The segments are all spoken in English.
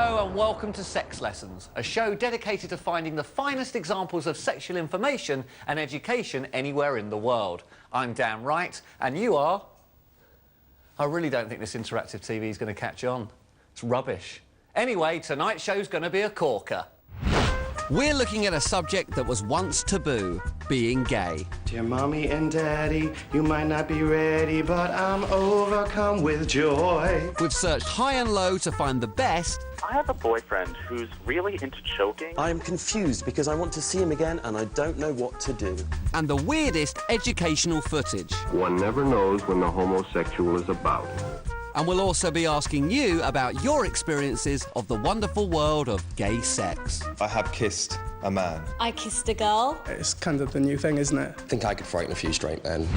Hello and welcome to Sex Lessons, a show dedicated to finding the finest examples of sexual information and education anywhere in the world. I'm Dan Wright, and you are... I really don't think this interactive TV is going to catch on. It's rubbish. Anyway, tonight's show's going to be a corker. We're looking at a subject that was once taboo, being gay. Dear Mommy and Daddy, you might not be ready, but I'm overcome with joy. We've searched high and low to find the best. I have a boyfriend who's really into choking. I'm confused because I want to see him again and I don't know what to do. And the weirdest educational footage. One never knows when the homosexual is about. And we'll also be asking you about your experiences of the wonderful world of gay sex. I have kissed a man. I kissed a girl. It's kind of the new thing, isn't it? I think I could frighten a few straight men.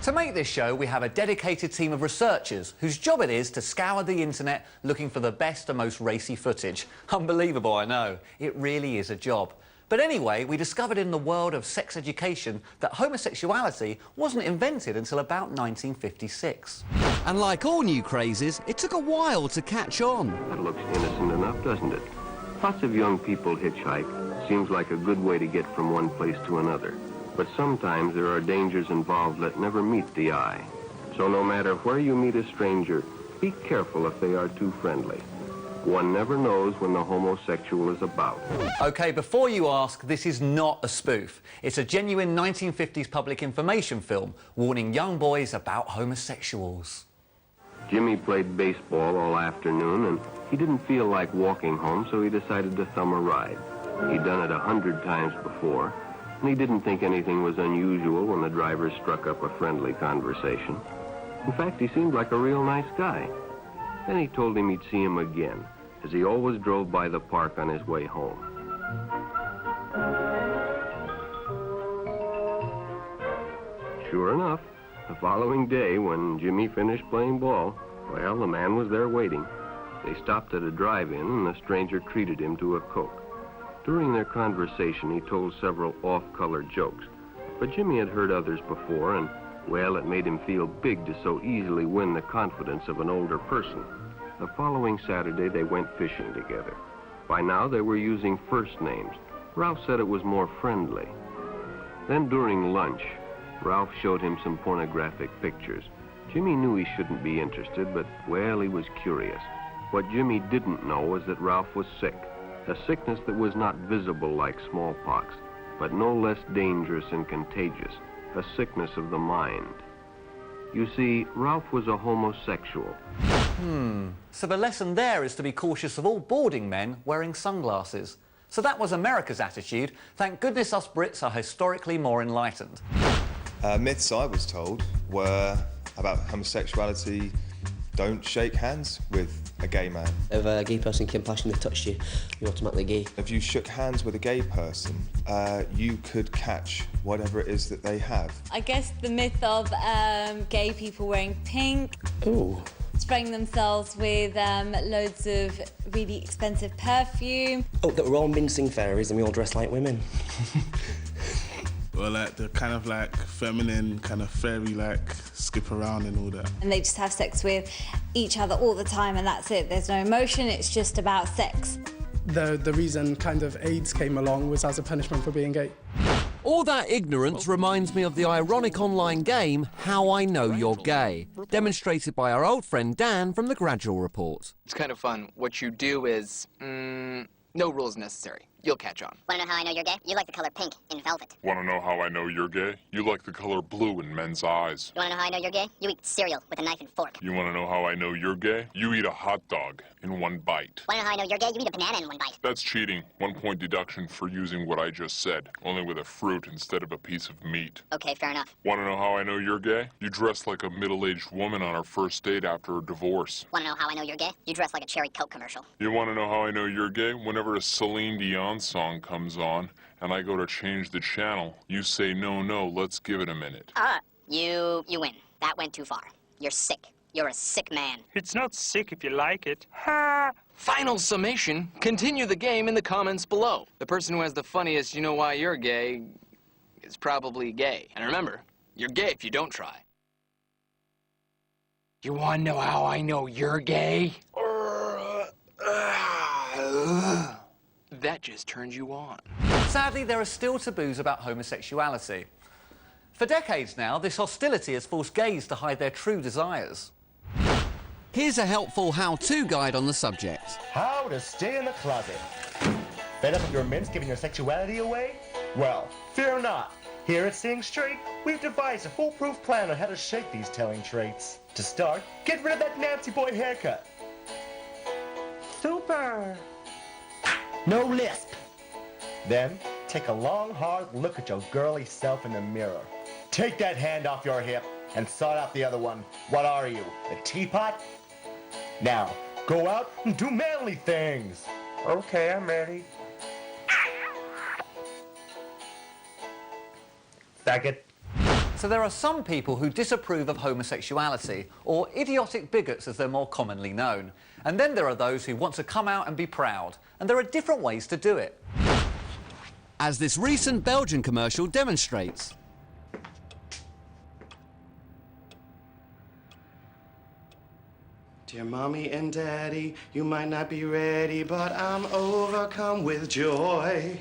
To make this show, we have a dedicated team of researchers whose job it is to scour the internet looking for the best and most racy footage. Unbelievable, I know. It really is a job. But anyway, we discovered in the world of sex education that homosexuality wasn't invented until about 1956. And like all new crazes, it took a while to catch on. That looks innocent enough, doesn't it? Lots of young people hitchhike. Seems like a good way to get from one place to another. But sometimes there are dangers involved that never meet the eye. So no matter where you meet a stranger, be careful if they are too friendly. One never knows when the homosexual is about. OK, before you ask, this is not a spoof. It's a genuine 1950s public information film warning young boys about homosexuals. Jimmy played baseball all afternoon, and he didn't feel like walking home, so he decided to thumb a ride. He'd done it 100 times before, and he didn't think anything was unusual when the driver struck up a friendly conversation. In fact, he seemed like a real nice guy. Then he told him he'd see him again, as he always drove by the park on his way home. Sure enough, the following day, when Jimmy finished playing ball, well, the man was there waiting. They stopped at a drive-in, and the stranger treated him to a Coke. During their conversation, he told several off-color jokes, but Jimmy had heard others before, and well, it made him feel big to so easily win the confidence of an older person. The following Saturday, they went fishing together. By now, they were using first names. Ralph said it was more friendly. Then during lunch, Ralph showed him some pornographic pictures. Jimmy knew he shouldn't be interested, but, well, he was curious. What Jimmy didn't know was that Ralph was sick, a sickness that was not visible like smallpox, but no less dangerous and contagious. A sickness of the mind. You see, Ralph was a homosexual. So the lesson there is to be cautious of all boarding men wearing sunglasses. So that was America's attitude. Thank goodness us Brits are historically more enlightened. Myths I was told were about homosexuality. Don't shake hands with a gay man. If a gay person came past you and they touched you, you're automatically gay. If you shook hands with a gay person, you could catch whatever it is that they have. I guess the myth of gay people wearing pink. Ooh. Spraying themselves with loads of really expensive perfume. Oh, that we're all mincing fairies and we all dress like women. Or like the kind of like feminine, kind of fairy like skip around and all that. And they just have sex with each other all the time and that's it. There's no emotion, it's just about sex. The reason kind of AIDS came along was as a punishment for being gay. All that ignorance reminds me of the ironic online game How I Know You're Gay, demonstrated by our old friend Dan from the Gradual Report. It's kind of fun. What you do is, no rules necessary. You'll catch on. Want to know how I know you're gay? You like the color pink in velvet. Want to know how I know you're gay? You like the color blue in men's eyes. You want to know how I know you're gay? You eat cereal with a knife and fork. You want to know how I know you're gay? You eat a hot dog in one bite. Want to know how I know you're gay? You eat a banana in one bite. That's cheating. 1 point deduction for using what I just said, only with a fruit instead of a piece of meat. Okay, fair enough. Want to know how I know you're gay? You dress like a middle-aged woman on her first date after a divorce. Want to know how I know you're gay? You dress like a Cherry Coke commercial. You want to know how I know you're gay? Whenever a Celine Dion song comes on and I go to change the channel, you say, no, let's give it a minute. You win. That went too far. You're sick. You're a sick man. It's not sick if you like it. Ha! Final summation. Continue the game in the comments below. The person who has the funniest "you know why you're gay" is probably gay. And remember, you're gay if you don't try. You want to know how I know you're gay? That just turns you on. Sadly, there are still taboos about homosexuality. For decades now, this hostility has forced gays to hide their true desires. Here's a helpful how-to guide on the subject. How to stay in the closet. Fed up with your mints giving your sexuality away? Well, fear not. Here at Seeing Straight, we've devised a foolproof plan on how to shake these telling traits. To start, get rid of that Nancy boy haircut. Super. No lisp. Then, take a long, hard look at your girly self in the mirror. Take that hand off your hip and sort out the other one. What are you, a teapot? Now, go out and do manly things. Okay, I'm ready. Faggot. So there are some people who disapprove of homosexuality, or idiotic bigots as they're more commonly known. And then there are those who want to come out and be proud. And there are different ways to do it. As this recent Belgian commercial demonstrates. Dear mommy and daddy, you might not be ready, but I'm overcome with joy.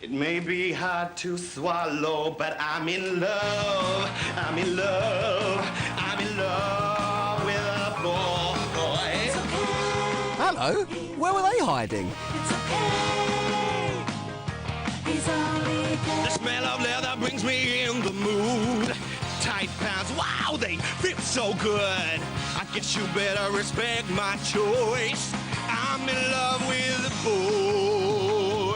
It may be hard to swallow, but I'm in love. I'm in love. I'm in love with a boy. It's okay. Hello? Where were they hiding? It's okay. He's only good. The smell of leather brings me in the mood. Tight pants, wow, they feel so good. I guess you better respect my choice. I'm in love with the boys.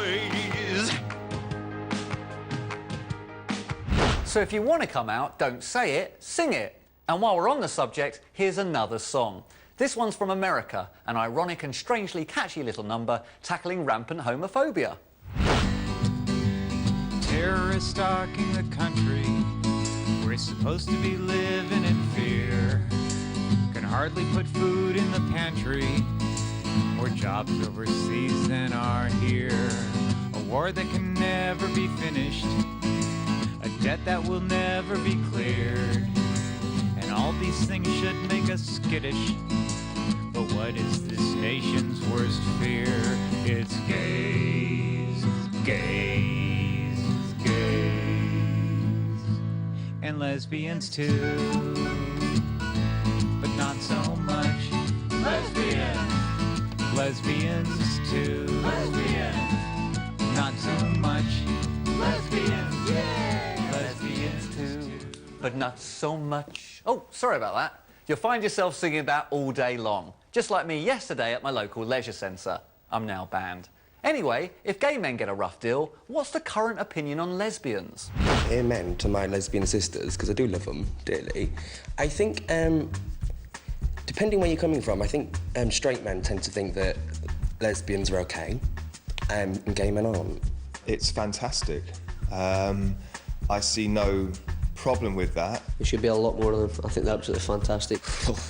So if you want to come out, don't say it, sing it. And while we're on the subject, here's another song. This one's from America, an ironic and strangely catchy little number tackling rampant homophobia. Terrorists stalking the country. We're supposed to be living in fear. Can hardly put food in the pantry. More jobs overseas than are here. A war that can never be finished. A debt that will never be cleared. And all these things should make us skittish. But what is this nation's worst fear? It's gays, gays, gays. And lesbians too. But not so much. Lesbians. Lesbians too. Lesbians. Not so much. Lesbians. Yeah. Lesbians too. But not so much. Oh, sorry about that. You'll find yourself singing that all day long. Just like me yesterday at my local leisure centre. I'm now banned. Anyway, if gay men get a rough deal, what's the current opinion on lesbians? Amen to my lesbian sisters, because I do love them dearly. I think, depending where you're coming from, I think straight men tend to think that lesbians are okay, and gay men aren't. It's fantastic. I see no problem with that. There should be a lot more of them. I think they're absolutely fantastic.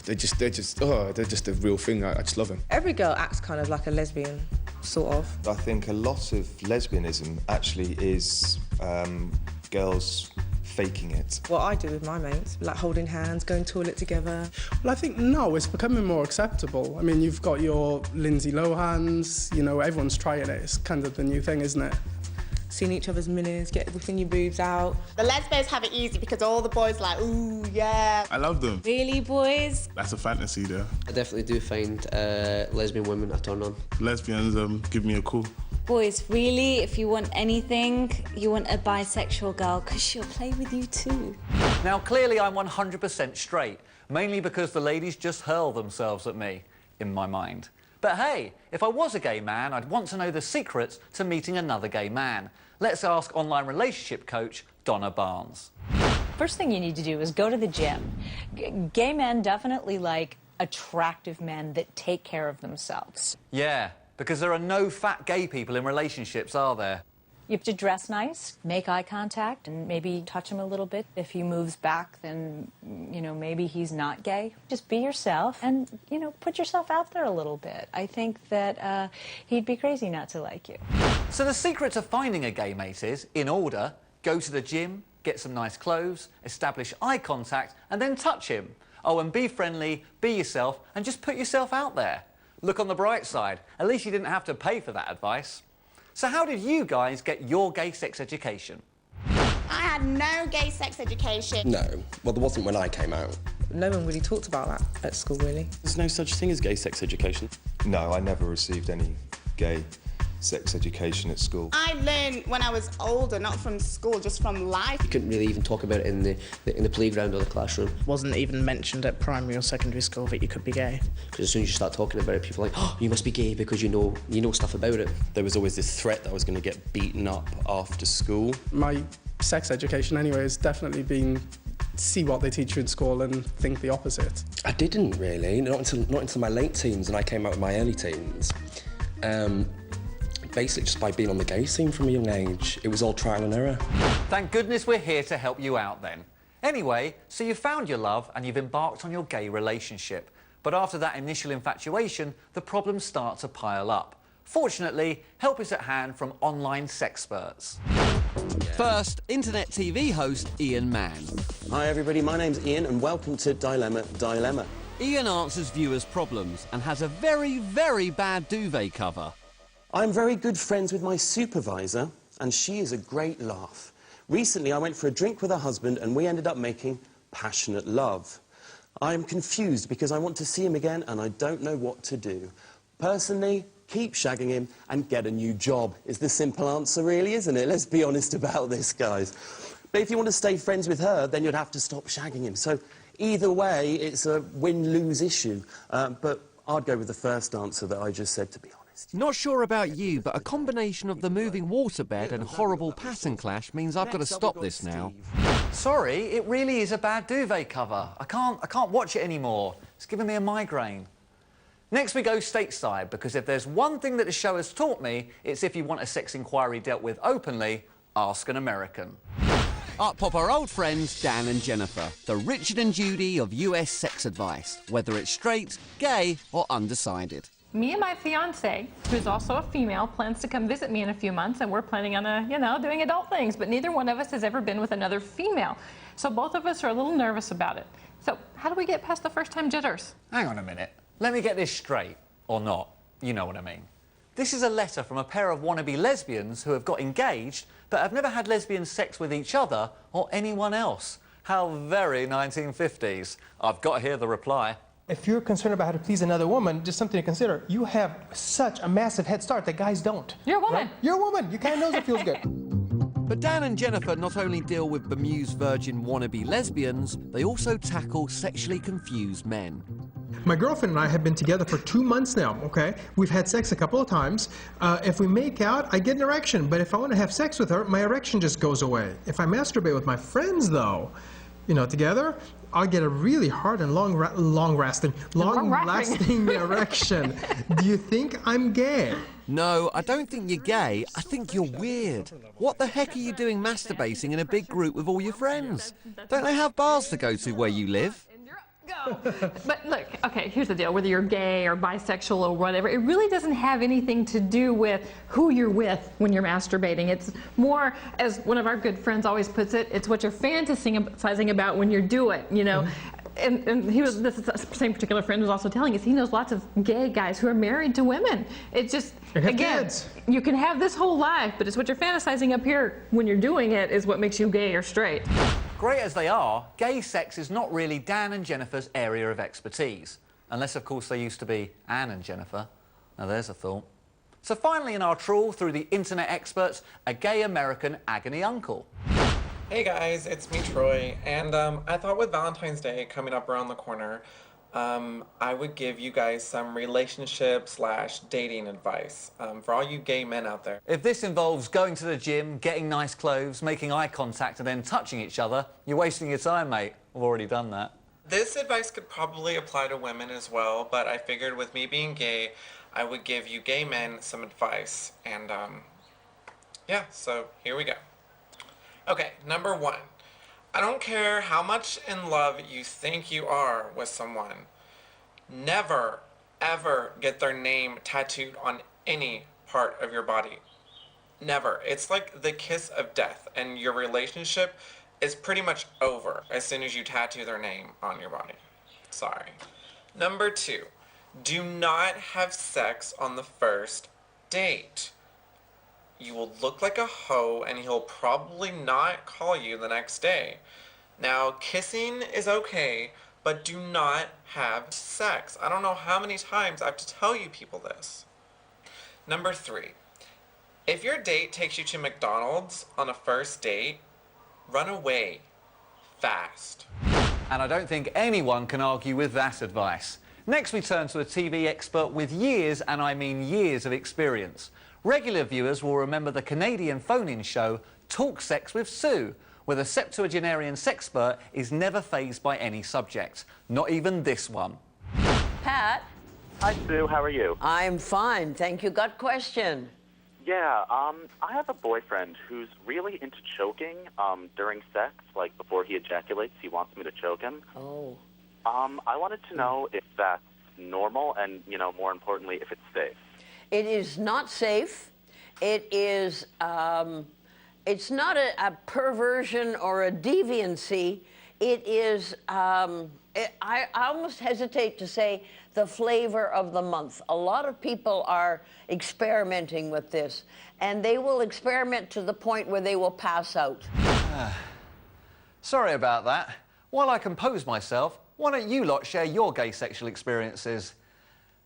They're just a real thing. I just love them. Every girl acts kind of like a lesbian, sort of. I think a lot of lesbianism actually is girls faking it. What I do with my mates, like holding hands, going toilet together. Well, I think now it's becoming more acceptable. I mean, you've got your Lindsay Lohans, you know, everyone's trying it. It's kind of the new thing, isn't it? Seeing each other's minis, get within your boobs out. The lesbians have it easy because all the boys like, ooh, yeah. I love them. Really, boys? That's a fantasy there. I definitely do find lesbian women a turn on. Lesbians give me a call. Boys, really, if you want anything, you want a bisexual girl, because she'll play with you too. Now, clearly I'm 100% straight, mainly because the ladies just hurl themselves at me, in my mind. But hey, if I was a gay man, I'd want to know the secrets to meeting another gay man. Let's ask online relationship coach Donna Barnes. First thing you need to do is go to the gym. Gay men definitely like attractive men that take care of themselves. Yeah, because there are no fat gay people in relationships, are there? You have to dress nice, make eye contact, and maybe touch him a little bit. If he moves back, then, you know, maybe he's not gay. Just be yourself and, you know, put yourself out there a little bit. I think that he'd be crazy not to like you. So the secret to finding a gay mate is, in order, go to the gym, get some nice clothes, establish eye contact, and then touch him. Oh, and be friendly, be yourself, and just put yourself out there. Look on the bright side. At least you didn't have to pay for that advice. So how did you guys get your gay sex education? I had no gay sex education. No. Well, there wasn't when I came out. No one really talked about that at school, really. There's no such thing as gay sex education. No, I never received any gay sex education at school. I learned when I was older, not from school, just from life. You couldn't really even talk about it in the playground or the classroom. Wasn't even mentioned at primary or secondary school that you could be gay. Because as soon as you start talking about it, people are like, oh, you must be gay because you know stuff about it. There was always this threat that I was going to get beaten up after school. My sex education anyway has definitely been see what they teach you in school and think the opposite. I didn't really, not until my late teens, and I came out in my early teens. Basically just by being on the gay scene from a young age. It was all trial and error. Thank goodness we're here to help you out then. Anyway, so you've found your love and you've embarked on your gay relationship. But after that initial infatuation, the problems start to pile up. Fortunately, help is at hand from online sexperts. First, internet TV host Ian Mann. Hi everybody, my name's Ian and welcome to Dilemma. Ian answers viewers' problems and has a very, very bad duvet cover. I'm very good friends with my supervisor and she is a great laugh. Recently I went for a drink with her husband and we ended up making passionate love. I'm confused because I want to see him again and I don't know what to do. Personally, keep shagging him and get a new job is the simple answer really, isn't it? Let's be honest about this, guys. But if you want to stay friends with her, then you'd have to stop shagging him. So either way, it's a win-lose issue. But I'd go with the first answer that I just said, to be honest. Not sure about you, but a combination of the moving waterbed and horrible pattern clash means I've got to stop this now. Sorry, it really is a bad duvet cover. I can't watch it anymore. It's giving me a migraine. Next we go stateside, because if there's one thing that the show has taught me, it's if you want a sex inquiry dealt with openly, ask an American. Up pop our old friends Dan and Jennifer, the Richard and Judy of US sex advice, whether it's straight, gay or undecided. Me and my fiance, who's also a female, plans to come visit me in a few months, and we're planning on, doing adult things, but neither one of us has ever been with another female. So both of us are a little nervous about it. So how do we get past the first-time jitters? Hang on a minute. Let me get this straight, or not. You know what I mean. This is a letter from a pair of wannabe lesbians who have got engaged, but have never had lesbian sex with each other or anyone else. How very 1950s. I've got to hear the reply. If you're concerned about how to please another woman, just something to consider. You have such a massive head start that guys don't. You're a woman. Right? You're a woman. You kind of know it feels good. But Dan and Jennifer not only deal with bemused virgin wannabe lesbians, they also tackle sexually confused men. My girlfriend and I have been together for 2 months now, okay? We've had sex a couple of times. If we make out, I get an erection, but if I want to have sex with her, my erection just goes away. If I masturbate with my friends, though, together, I'll get a really hard and long-lasting erection. Do you think I'm gay? No, I don't think you're gay. I think you're weird. What the heck are you doing masturbating in a big group with all your friends? Don't they have bars to go to where you live? But look, okay, here's the deal. Whether you're gay or bisexual or whatever, it really doesn't have anything to do with who you're with when you're masturbating. It's more, as one of our good friends always puts it, it's what you're fantasizing about when you do it, And this same particular friend was also telling us he knows lots of gay guys who are married to women. It's just, again, you can have this whole life, but it's what you're fantasizing up here when you're doing it is what makes you gay or straight. Great as they are, gay sex is not really Dan and Jennifer's area of expertise. Unless, of course, they used to be Anne and Jennifer. Now, there's a thought. So finally, in our trawl through the internet experts, a gay American agony uncle. Hey guys, it's me, Troy, and I thought with Valentine's Day coming up around the corner, I would give you guys some relationship/dating advice for all you gay men out there. If this involves going to the gym, getting nice clothes, making eye contact and then touching each other, you're wasting your time, mate. I've already done that. This advice could probably apply to women as well, but I figured with me being gay, I would give you gay men some advice, and yeah, so here we go. Okay, number 1. I don't care how much in love you think you are with someone. Never, ever get their name tattooed on any part of your body. Never. It's like the kiss of death, and your relationship is pretty much over as soon as you tattoo their name on your body. Sorry. Number 2. Do not have sex on the first date. You will look like a hoe and he'll probably not call you the next day. Now, kissing is okay, but do not have sex. I don't know how many times I have to tell you people this. Number 3, if your date takes you to McDonald's on a first date, run away fast. And I don't think anyone can argue with that advice. Next, we turn to a TV expert with years, and I mean years, of experience. Regular viewers will remember the Canadian phone-in show Talk Sex with Sue, where the septuagenarian sexpert is never fazed by any subject, not even this one. Pat? Hi, Sue. How are you? I'm fine, thank you. Got question? Yeah, I have a boyfriend who's really into choking during sex, like before he ejaculates, he wants me to choke him. Oh. I wanted to know if that's normal and, you know, more importantly, if it's safe. It is not safe. It is, it's not a perversion or a deviancy. It is, I almost hesitate to say the flavor of the month. A lot of people are experimenting with this, and they will experiment to the point where they will pass out. Sorry about that. While I compose myself, why don't you lot share your gay sexual experiences?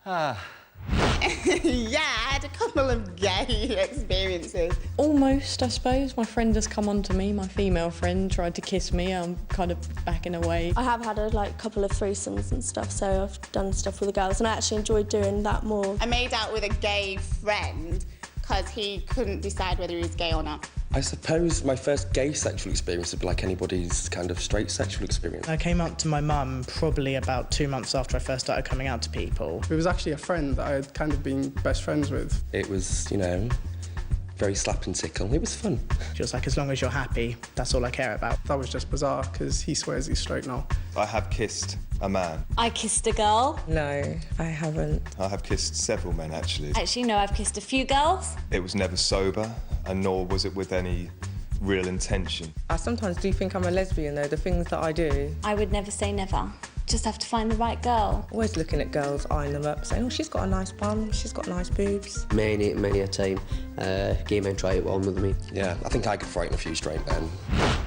Yeah, I had a couple of gay experiences. Almost, I suppose. My friend has come on to me, my female friend tried to kiss me. I'm kind of backing away. I have had a couple of threesomes and stuff, so I've done stuff with the girls, and I actually enjoyed doing that more. I made out with a gay friend because he couldn't decide whether he was gay or not. I suppose my first gay sexual experience would be like anybody's kind of straight sexual experience. I came out to my mum probably about 2 months after I first started coming out to people. It was actually a friend that I had kind of been best friends with. It was, you know, very slap and tickle. It was fun. She was like, as long as you're happy, that's all I care about. That was just bizarre, because he swears he's straight now. I have kissed a man. I kissed a girl. No, I haven't. I have kissed several men, actually. Actually, no, I've kissed a few girls. It was never sober, and nor was it with any real intention. I sometimes do think I'm a lesbian, though, the things that I do. I would never say never. Just have to find the right girl. Always looking at girls, eyeing them up, saying, oh, she's got a nice bum, she's got nice boobs. Many a time, gay men try it on with me. Yeah, I think I could frighten a few straight men.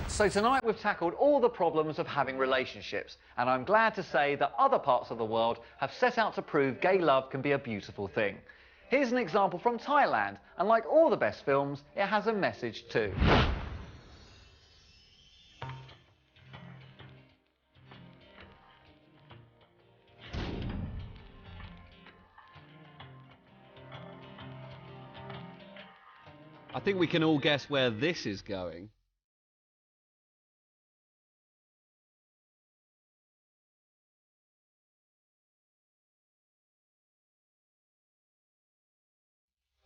So tonight we've tackled all the problems of having relationships, and I'm glad to say that other parts of the world have set out to prove gay love can be a beautiful thing. Here's an example from Thailand, and like all the best films, it has a message too. I think we can all guess where this is going.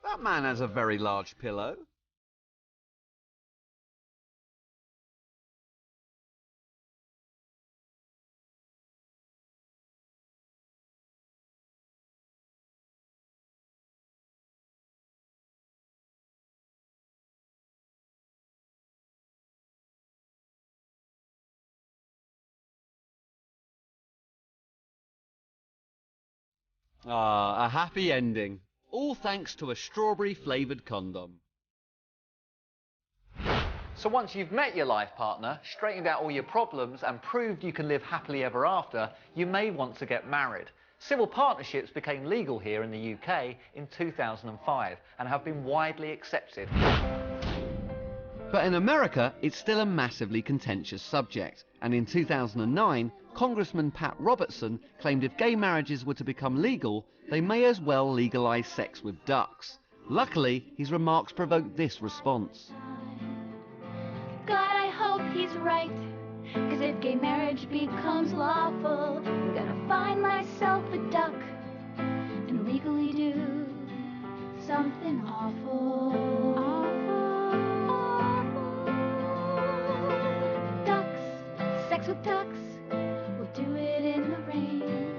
That man has a very large pillow. Ah, a happy ending. All thanks to a strawberry-flavoured condom. So once you've met your life partner, straightened out all your problems and proved you can live happily ever after, you may want to get married. Civil partnerships became legal here in the UK in 2005 and have been widely accepted. But in America, it's still a massively contentious subject, and in 2009, Congressman Pat Robertson claimed if gay marriages were to become legal, they may as well legalise sex with ducks. Luckily, his remarks provoked this response. God, I hope he's right, 'cause if gay marriage becomes lawful, I'm gonna find myself a duck and legally do something awful. Ducks, sex with ducks, we'll do it in the rain.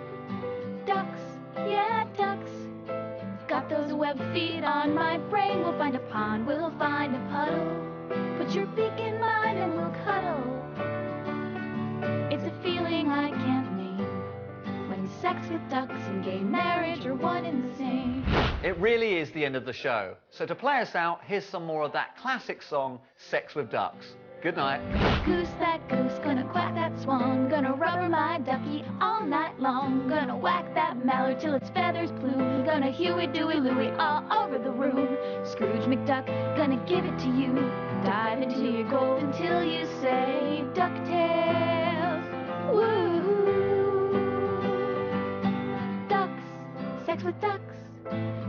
Ducks, yeah, ducks, got those web feet on my brain. We'll find a pond, we'll find a puddle. Put your beak in mine and we'll cuddle. It's a feeling I can't name when sex with ducks and gay marriage are one and the same. It really is the end of the show. So to play us out, here's some more of that classic song, Sex with Ducks. Good night. Goose that goose, gonna quack that swan, gonna rubber my ducky all night long, gonna whack that mallard till its feathers plume, gonna huey dooey louie all over the room. Scrooge McDuck, gonna give it to you, dive into your gold until you say DuckTales. Woo! Ducks, sex with ducks,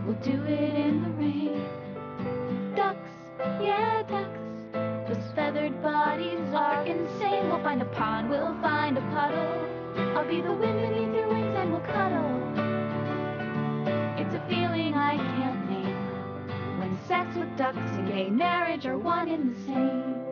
we'll do it in the rain. Ducks, yeah ducks. Those feathered bodies are insane. We'll find a pond, we'll find a puddle. I'll be the wind beneath your wings and we'll cuddle. It's a feeling I can't name, when sex with ducks and gay marriage are one and the same.